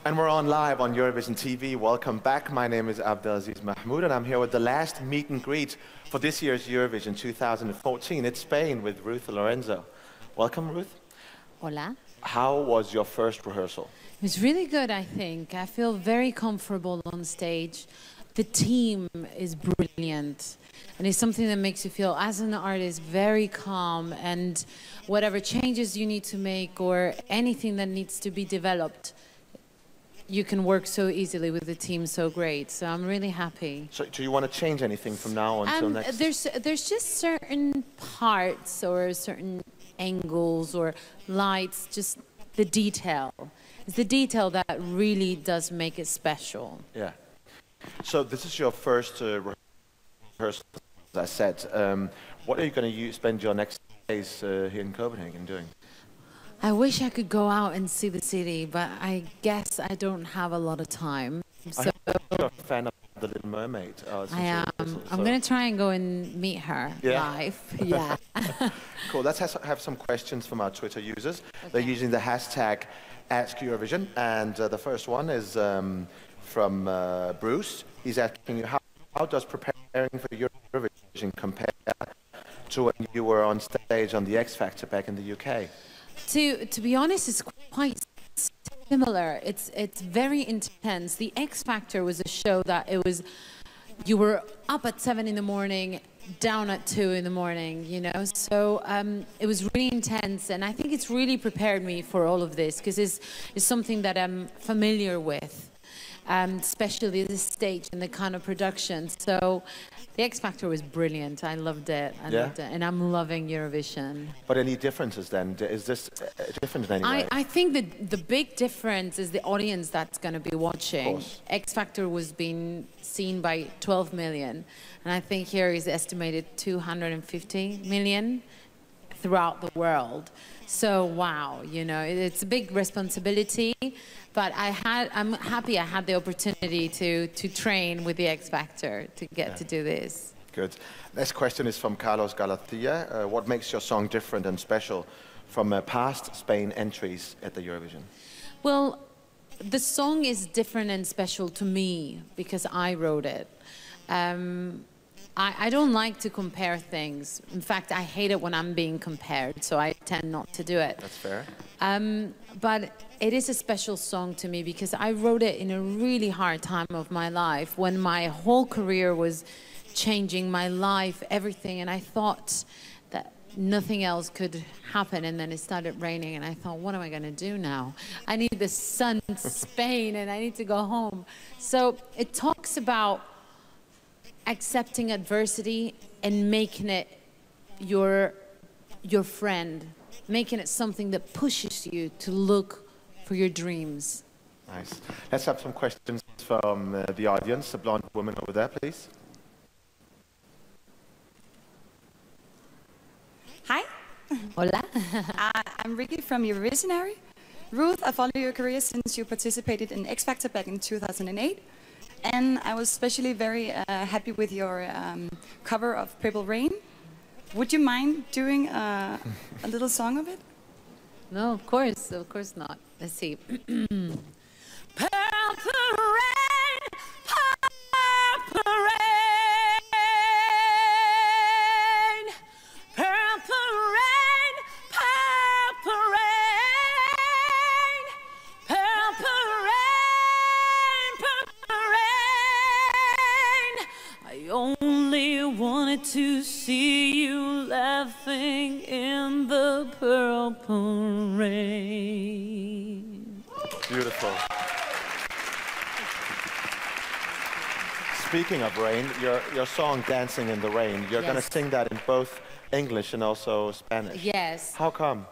And we're on live on Eurovision TV. Welcome back. My name is Abdelaziz Mahmoud, and I'm here with the last meet and greet for this year's Eurovision 2014. It's Spain with Ruth Lorenzo. Welcome, Ruth. Hola. How was your first rehearsal? It was really good, I think. I feel very comfortable on stage. The team is brilliant. And it's something that makes you feel, as an artist, very calm. And whatever changes you need to make or anything that needs to be developed, you can work so easily with the team so great. So I'm really happy. So do you want to change anything from now until next? There's just certain parts or certain angles or lights, just the detail. It's the detail that really does make it special. Yeah. So this is your first rehearsal, as I said. What are you going to spend your next days here in Copenhagen doing? I wish I could go out and see the city, but I guess I don't have a lot of time. So you're a fan of The Little Mermaid. I am. I'm going to try and go and meet her live. Yeah. Cool. Let's have some questions from our Twitter users. Okay. They're using the hashtag #AskEurovision, and the first one is from Bruce. He's asking you, how does preparing for Eurovision compare to when you were on stage on the X Factor back in the UK? To be honest, it's quite similar. It's very intense. The X Factor was a show that you were up at 7 in the morning, down at 2 in the morning, you know. So it was really intense, and I think it's really prepared me for all of this because it's something that I'm familiar with, especially the stage and the kind of production. So the X Factor was brilliant. I loved it. I loved it. And I'm loving Eurovision. But any differences then? Is this different in any way? I think that the big difference is the audience that's going to be watching. X Factor was being seen by 12 million. And I think here is estimated 250 million throughout the world. So, wow, you know, it's a big responsibility. But I'm happy I had the opportunity to train with the X Factor to get to do this. Good. Next question is from Carlos Galatia. What makes your song different and special from past Spain entries at the Eurovision? Well, the song is different and special to me because I wrote it. I don't like to compare things. In fact, I hate it when I'm being compared, so I tend not to do it. That's fair. But it is a special song to me because I wrote it in a really hard time of my life when my whole career was changing, my life, everything, and I thought that nothing else could happen, and then it started raining, and I thought, what am I going to do now? I need the sun to Spain, and I need to go home. So it talks about accepting adversity and making it your friend, making it something that pushes you to look for your dreams. Nice. Let's have some questions from the audience. The blonde woman over there, please. Hi. Hola. I'm Ricky from Eurovision. Ruth, I follow your career since you participated in X Factor back in 2008. And I was especially very happy with your cover of Purple Rain. Would you mind doing a little song of it? No, of course not. Let's see. Purple rain, purple rain, purple rain, purple rain, purple rain, purple rain. I only wanted to see you laughing in the purple rain. Beautiful. Speaking of rain, your song Dancing in the Rain, you're going to sing that in both English and also Spanish. Yes. How come?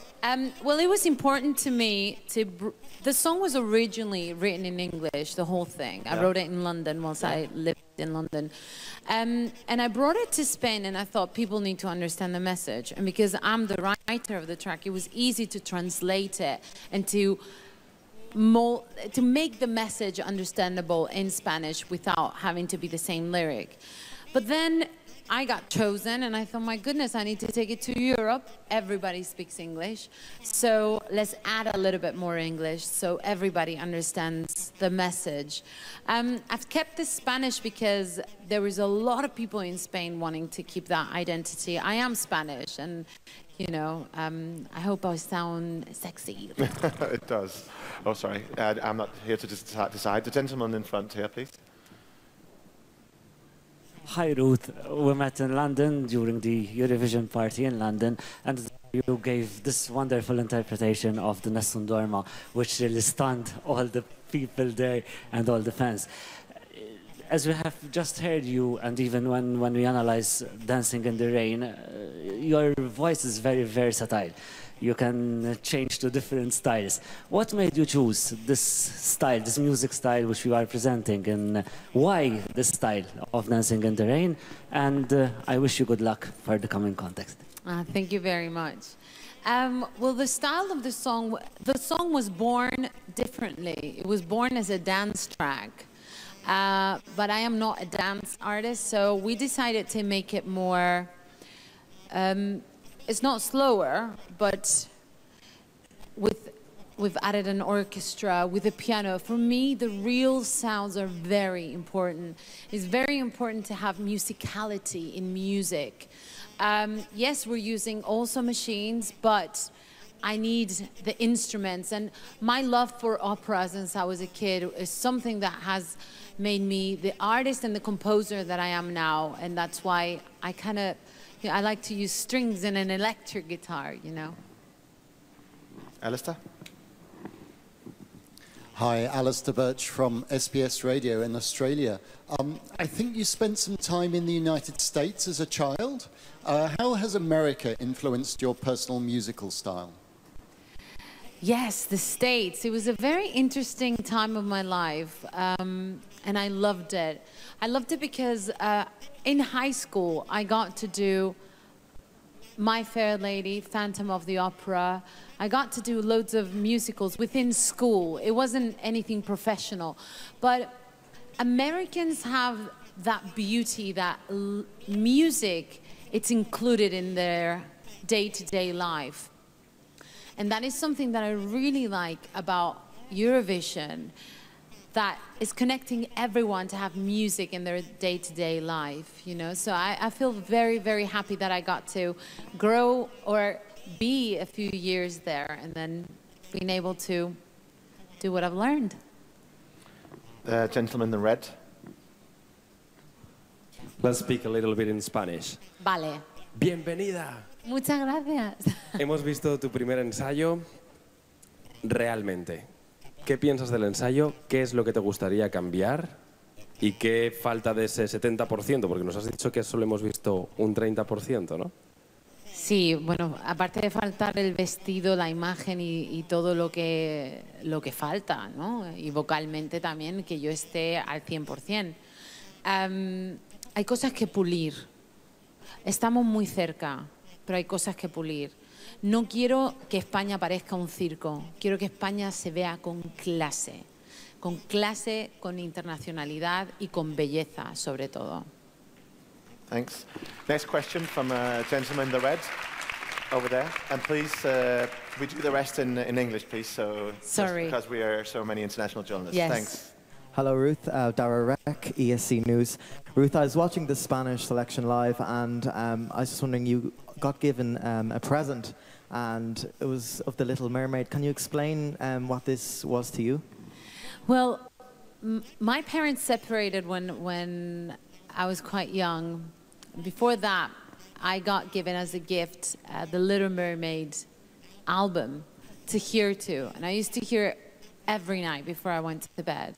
Well, it was important to me the song was originally written in English, the whole thing. I wrote it in London whilst I lived in London. And I brought it to Spain, and I thought people need to understand the message. And because I'm the writer of the track, it was easy to translate it and to make the message understandable in Spanish without having to be the same lyric. But then I got chosen, and I thought, my goodness, I need to take it to Europe. Everybody speaks English, so let's add a little bit more English so everybody understands the message. I've kept the Spanish because there is a lot of people in Spain wanting to keep that identity. I am Spanish, and you know, I hope I sound sexy. It does. Oh, sorry. I'm not here to decide. The gentleman in front here, please. Hi Ruth, we met in London during the Eurovision party in London, and you gave this wonderful interpretation of the Nessun Dorma, which really stunned all the people there and all the fans. As we have just heard you, and even when we analyze Dancing in the Rain, your voice is very versatile. You can change to different styles. What made you choose this style, this music style which you are presenting, and why this style of Dancing in the Rain? And I wish you good luck for the coming contest. Thank you very much. Well, the style of the song was born differently. It was born as a dance track. But I am not a dance artist, so we decided to make it more, it's not slower, but we've added an orchestra with a piano. For me, the real sounds are very important. It's very important to have musicality in music. Yes, we're using also machines, but I need the instruments. And my love for opera since I was a kid is something that has made me the artist and the composer that I am now. And that's why I kind of, you know, I like to use strings and an electric guitar, you know. Alistair? Hi, Alistair Birch from SBS Radio in Australia. I think you spent some time in the United States as a child. How has America influenced your personal musical style? Yes, the States. It was a very interesting time of my life, and I loved it. I loved it because in high school, I got to do My Fair Lady, Phantom of the Opera. I got to do loads of musicals within school. It wasn't anything professional. But Americans have that beauty, that music, it's included in their day-to-day life. And that is something that I really like about Eurovision, that is connecting everyone to have music in their day-to-day life, you know? So I feel very, very happy that I got to grow or be a few years there and then being able to do what I've learned. The gentleman in the red. Let's speak a little bit in Spanish. Vale. Bienvenida. Muchas gracias. Hemos visto tu primer ensayo. Realmente, ¿qué piensas del ensayo? ¿Qué es lo que te gustaría cambiar? ¿Y qué falta de ese 70%? Porque nos has dicho que solo hemos visto un 30%, ¿no? Sí, bueno, aparte de faltar el vestido, la imagen y todo lo que falta, ¿no? Y vocalmente también, que yo esté al 100%. Hay cosas que pulir. Estamos muy cerca, pero hay cosas que pulir. No quiero que España parezca un circo. Quiero que España se vea con clase, con internacionalidad y con belleza, sobre todo. Thanks. Next question from a gentleman in the red over there. And please, we do the rest in English, please. So Sorry. Because we are so many international journalists. Yes. Thanks. Hello, Ruth. Dara Rek, ESC News. Ruth, I was watching the Spanish selection live, and I was just wondering, you got given a present, and it was of the Little Mermaid. Can you explain what this was to you? Well, my parents separated when I was quite young. Before that, I got given as a gift the Little Mermaid album to hear to, and I used to hear it every night before I went to bed.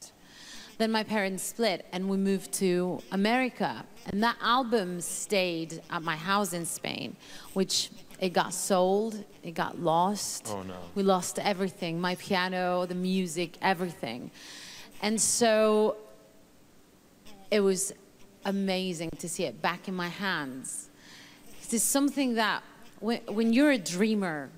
Then my parents split and we moved to America, and that album stayed at my house in Spain, which it got sold, it got lost. Oh no. We lost everything, my piano, the music, everything. And so it was amazing to see it back in my hands. It's something that when you're a dreamer,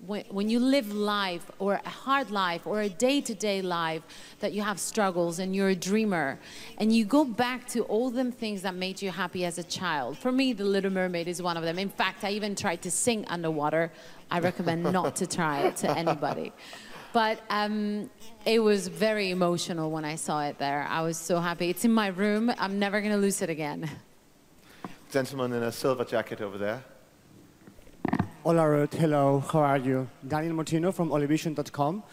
when you live life, or a hard life, or a day-to-day life, that you have struggles and you're a dreamer, and you go back to all them things that made you happy as a child. For me, The Little Mermaid is one of them. In fact, I even tried to sing underwater. I recommend not to try it to anybody. But it was very emotional when I saw it there. I was so happy. It's in my room. I'm never going to lose it again. Gentleman in a silver jacket over there. Hola Ruth, hello, how are you? Daniel Martino from Eurovision.com.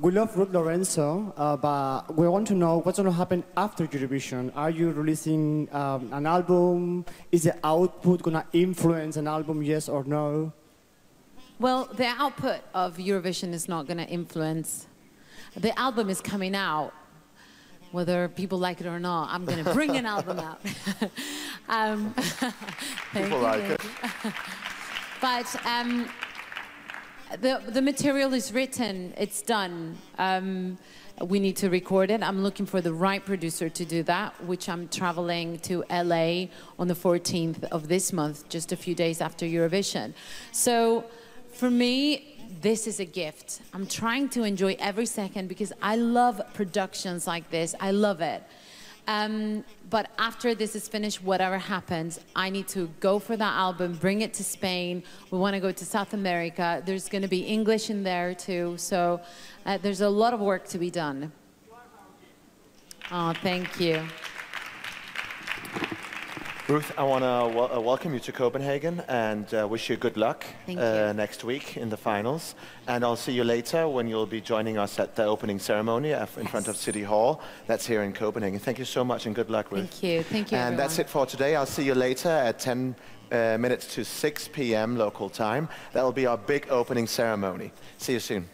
We love Ruth Lorenzo, but we want to know what's going to happen after Eurovision. Are you releasing an album? Is the output going to influence an album, yes or no? Well, the output of Eurovision is not going to influence. The album is coming out. Whether people like it or not, I'm going to bring an album out. People like it. But the material is written, it's done. We need to record it. I'm looking for the right producer to do that, which I'm traveling to LA on the 14th of this month, just a few days after Eurovision. So for me, this is a gift. I'm trying to enjoy every second because I love productions like this. I love it. But after this is finished, whatever happens, I need to go for that album, bring it to Spain. We want to go to South America. There's going to be English in there too. So there's a lot of work to be done. Oh, thank you. Ruth, I want to welcome you to Copenhagen and wish you good luck next week in the finals. And I'll see you later when you'll be joining us at the opening ceremony in front of City Hall. That's here in Copenhagen. Thank you so much and good luck, Ruth. Thank you. Thank you, And everyone. that's it for today. I'll see you later at 10 minutes to 6 p.m. local time. That'll be our big opening ceremony. See you soon.